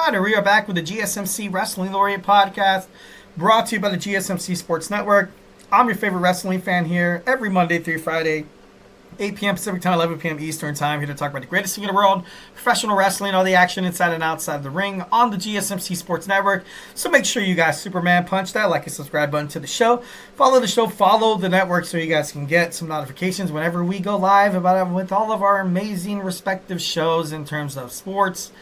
Rider. We are back with the GSMC Wrestling Laureate podcast, brought to you by the GSMC Sports Network. I'm your favorite wrestling fan here, every Monday through Friday, 8 p.m. Pacific Time, 11 p.m. Eastern Time, here to talk about the greatest thing in the world, professional wrestling, all the action inside and outside the ring on the GSMC Sports Network. So make sure you guys Superman punch that like and subscribe button to the show. Follow the show, follow the network so you guys can get some notifications whenever we go live with all of our amazing respective shows in terms of sports.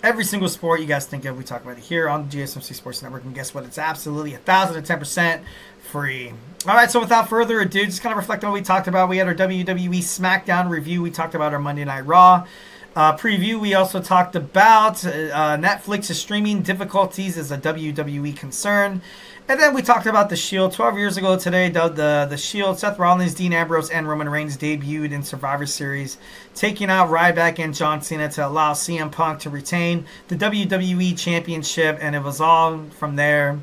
Every single sport you guys think of, we talk about it here on the GSMC Sports Network. And guess what? It's absolutely 1,010% free. All right, so without further ado, just kind of reflect on what we talked about. We had our WWE SmackDown review. We talked about our Monday Night Raw preview. We also talked about Netflix's streaming difficulties as a WWE concern. And then we talked about The Shield. 12 years ago today, the Shield, Seth Rollins, Dean Ambrose, and Roman Reigns debuted in Survivor Series, taking out Ryback and John Cena to allow CM Punk to retain the WWE Championship. And it was all from there.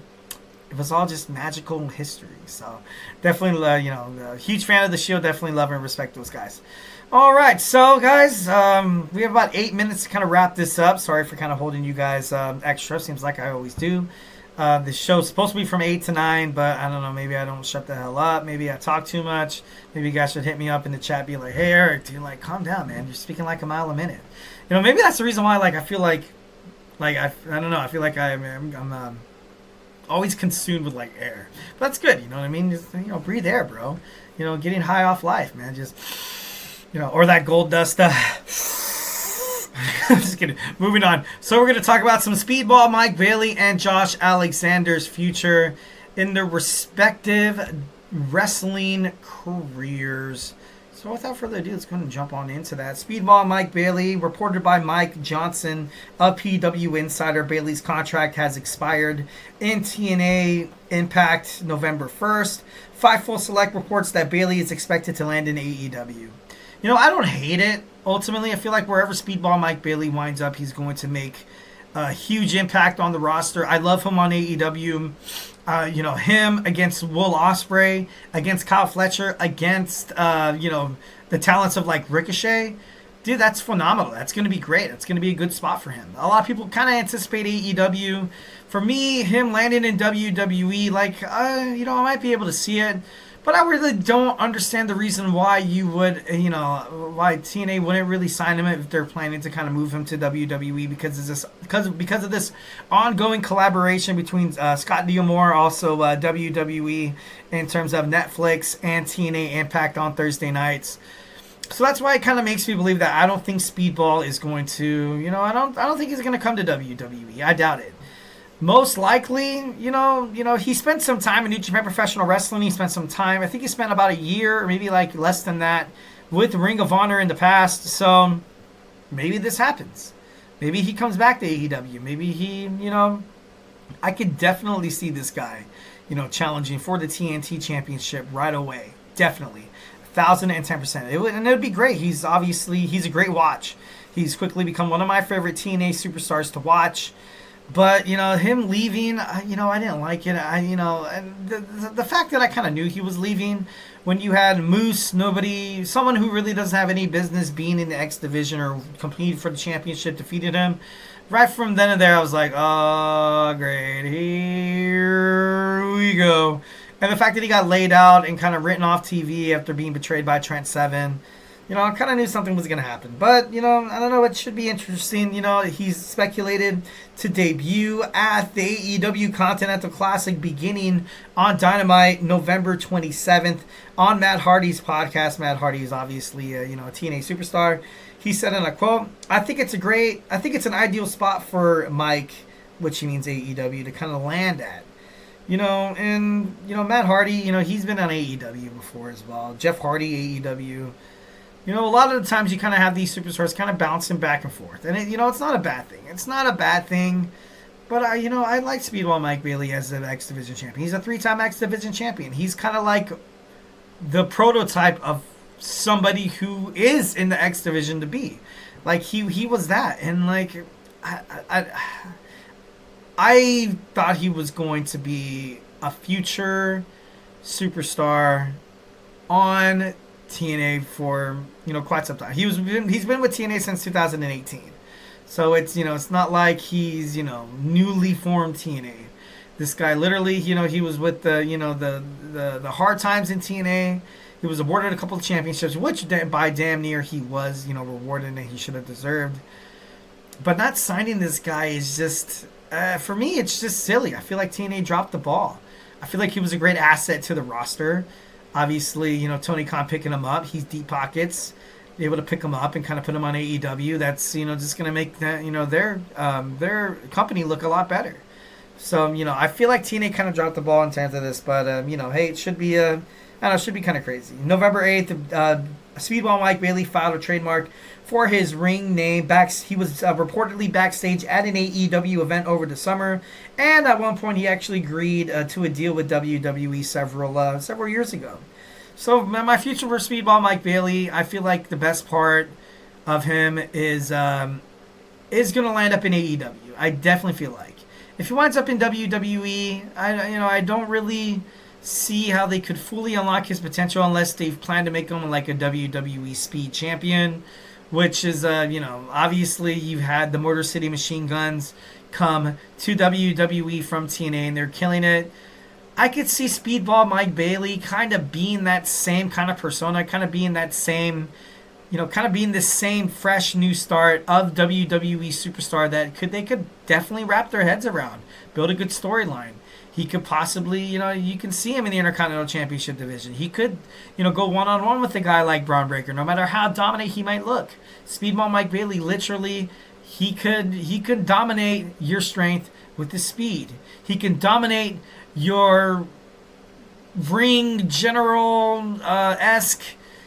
It was all just magical history. So definitely, a huge fan of The Shield. Definitely love and respect those guys. All right, so guys, we have about 8 minutes to kind of wrap this up. Sorry for kind of holding you guys extra. Seems like I always do. The show's supposed to be from 8 to 9, but I don't know. Maybe I don't shut the hell up. Maybe I talk too much. Maybe you guys should hit me up in the chat, be like, "Hey, Eric, dude, like, calm down, man. You're speaking like a mile a minute." Maybe that's the reason why, I feel like I don't know. I feel like I'm always consumed with air. But that's good. You know what I mean? Just breathe air, bro. Getting high off life, man. Just or that gold dust. I'm just kidding. Moving on. So we're going to talk about some Speedball, Mike Bailey, and Josh Alexander's future in their respective wrestling careers. So without further ado, let's go and jump on into that. Speedball, Mike Bailey, reported by Mike Johnson of PW Insider. Bailey's contract has expired in TNA Impact November 1st. Fightful Select reports that Bailey is expected to land in AEW. I don't hate it. Ultimately, I feel like wherever Speedball Mike Bailey winds up, he's going to make a huge impact on the roster. I love him on AEW. Him against Will Ospreay, against Kyle Fletcher, against, the talents of Ricochet. Dude, that's phenomenal. That's going to be great. That's going to be a good spot for him. A lot of people kind of anticipate AEW. For me, him landing in WWE, I might be able to see it. But I really don't understand the reason why you would, why TNA wouldn't really sign him if they're planning to kind of move him to WWE because of this ongoing collaboration between Scott D'Amore, also WWE, in terms of Netflix and TNA Impact on Thursday nights. So that's why it kind of makes me believe that I don't think Speedball is going to, I don't think he's going to come to WWE. I doubt it. Most likely, he spent some time in New Japan Professional Wrestling. He spent some time, I think he spent about a year, or maybe less than that, with Ring of Honor in the past. So maybe this happens. Maybe he comes back to AEW. Maybe he, I could definitely see this guy, challenging for the TNT Championship right away. Definitely. 1,010%. And it would be great. He's a great watch. He's quickly become one of my favorite TNA superstars to watch. But, him leaving, I didn't like it. And the fact that I kind of knew he was leaving when you had Moose, someone who really doesn't have any business being in the X Division or competing for the championship, defeated him. Right from then and there, I was like, oh, great, here we go. And the fact that he got laid out and kind of written off TV after being betrayed by Trent Seven, I kind of knew something was going to happen. But, I don't know. It should be interesting. He's speculated to debut at the AEW Continental Classic beginning on Dynamite November 27th on Matt Hardy's podcast. Matt Hardy is obviously, a TNA superstar. He said in a quote, I think it's an ideal spot for Mike, which he means AEW, to kind of land at. Matt Hardy, he's been on AEW before as well. Jeff Hardy, AEW. A lot of the times you kind of have these superstars kind of bouncing back and forth. And, it's not a bad thing. It's not a bad thing. But, I like Speedball Mike Bailey as an X Division champion. He's a 3-time X Division champion. He's kind of like the prototype of somebody who is in the X Division to be. He was that. And, I thought he was going to be a future superstar on TNA for quite some time. He's been with TNA since 2018. So it's not like he's newly formed TNA. This guy literally, he was with the hard times in TNA. He was awarded a couple of championships, which by damn near he was, rewarded and he should have deserved. But not signing this guy is just, for me, it's just silly. I feel like TNA dropped the ball. I feel like he was a great asset to the roster. Obviously, Tony Khan picking him up. He's deep pockets, be able to pick him up and kind of put him on AEW. That's just going to make that their company look a lot better. So I feel like TNA kind of dropped the ball in terms of this, but hey, it should be I don't know, it should be kind of crazy. November 8th, Speedball Mike Bailey filed a trademark for his ring name. He was reportedly backstage at an AEW event over the summer, and at one point he actually agreed to a deal with WWE several years ago. So my future for Speedball Mike Bailey, I feel like the best part of him is going to land up in AEW. I definitely feel like if he winds up in WWE, I don't really see how they could fully unlock his potential unless they've planned to make him like a WWE Speed Champion, which is, obviously you've had the Motor City Machine Guns come to WWE from TNA and they're killing it. I could see Speedball Mike Bailey kind of being that same kind of persona, kind of being that same, kind of being the same fresh new start of WWE superstar that they could definitely wrap their heads around, build a good storyline. He could possibly, you can see him in the Intercontinental Championship division. He could, go one-on-one with a guy like Braun Breaker, no matter how dominant he might look. Speedball Mike Bailey, literally, he could dominate your strength with his speed. He can dominate your ring general-esque,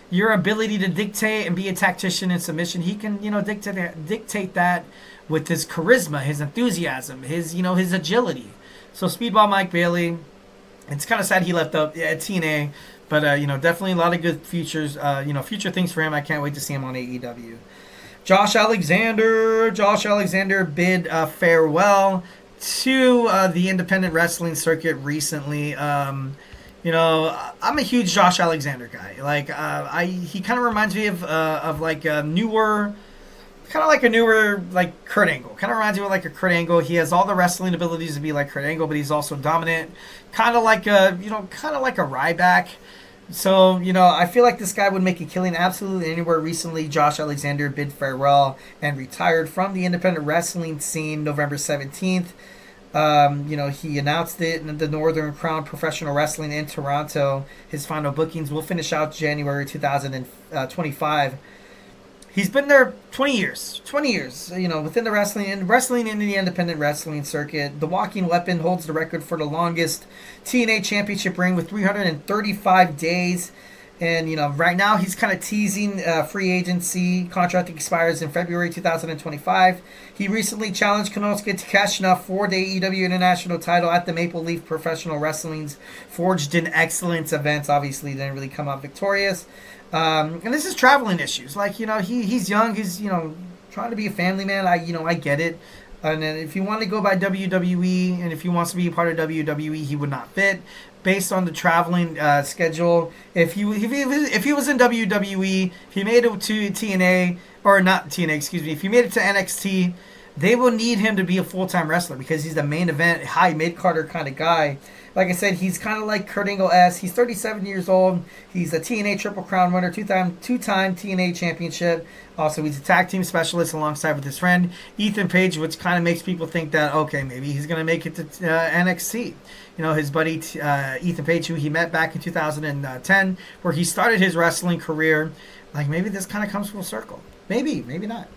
your ability to dictate and be a tactician in submission. He can, dictate that with his charisma, his enthusiasm, his agility. So Speedball Mike Bailey, it's kind of sad he left up at TNA, but definitely a lot of good futures, future things for him. I can't wait to see him on AEW. Josh Alexander bid farewell to the independent wrestling circuit recently. I'm a huge Josh Alexander guy. He kind of reminds me of like a newer. Kind of like a newer, like Kurt Angle. Kind of reminds me of like a Kurt Angle. He has all the wrestling abilities to be like Kurt Angle, but he's also dominant. Kind of like a Ryback. So, I feel like this guy would make a killing absolutely anywhere. Recently, Josh Alexander bid farewell and retired from the independent wrestling scene November 17th. He announced it in the Northern Crown Professional Wrestling in Toronto. His final bookings will finish out January 2025. He's been there 20 years. 20 years, within the wrestling in the independent wrestling circuit. The Walking Weapon holds the record for the longest TNA championship reign with 335 days. And, right now he's kind of teasing free agency. Contract expires in February 2025. He recently challenged Konosuke Takeshita for the AEW International title at the Maple Leaf Professional Wrestling's Forged in Excellence events. Obviously, didn't really come out victorious. And this is traveling issues. Like, he's young. He's, trying to be a family man. I get it. And then if you want to go by WWE and if he wants to be a part of WWE, he would not fit based on the traveling schedule. If he was in WWE, if he made it to TNA, or not TNA, excuse me, if he made it to NXT, they will need him to be a full-time wrestler because he's the main event, high mid-carder kind of guy. Like I said, he's kind of like Kurt Angle-esque. He's 37 years old. He's a TNA Triple Crown winner, two-time TNA championship. Also, he's a tag team specialist alongside with his friend Ethan Page, which kind of makes people think that, okay, maybe he's going to make it to NXT. His buddy Ethan Page, who he met back in 2010, where he started his wrestling career. Like, maybe this kind of comes full circle. Maybe not.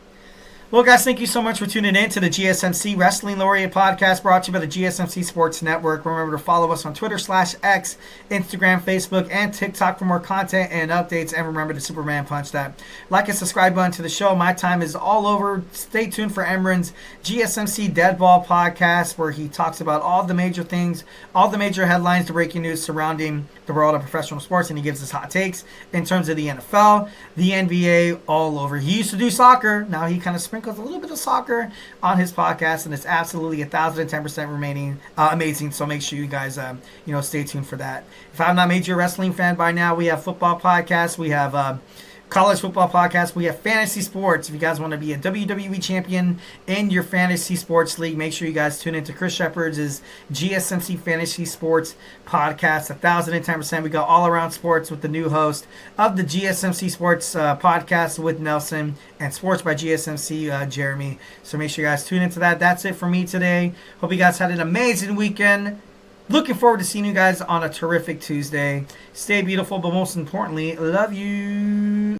Well, guys, thank you so much for tuning in to the GSMC Wrestling Laureate podcast brought to you by the GSMC Sports Network. Remember to follow us on Twitter /X, Instagram, Facebook, and TikTok for more content and updates. And remember to Superman Punch that like and subscribe button to the show. My time is all over. Stay tuned for Emran's GSMC Deadball podcast, where he talks about all the major things, all the major headlines, the breaking news surrounding the world of professional sports, and he gives us hot takes in terms of the NFL, the NBA, all over. He used to do soccer. Now he kind of sprinkles a little bit of soccer on his podcast, and it's absolutely 1,010% remaining amazing. So make sure you guys stay tuned for that. If I've not made you a wrestling fan by now, we have football podcasts, we have college football podcast. We have fantasy sports. If you guys want to be a WWE champion in your fantasy sports league, make sure you guys tune into Chris Shepard's GSMC Fantasy Sports podcast. 1,010%. We got all around sports with the new host of the GSMC Sports podcast with Nelson and Sports by GSMC, Jeremy. So make sure you guys tune into that. That's it for me today. Hope you guys had an amazing weekend. Looking forward to seeing you guys on a terrific Tuesday. Stay beautiful, but most importantly, love you.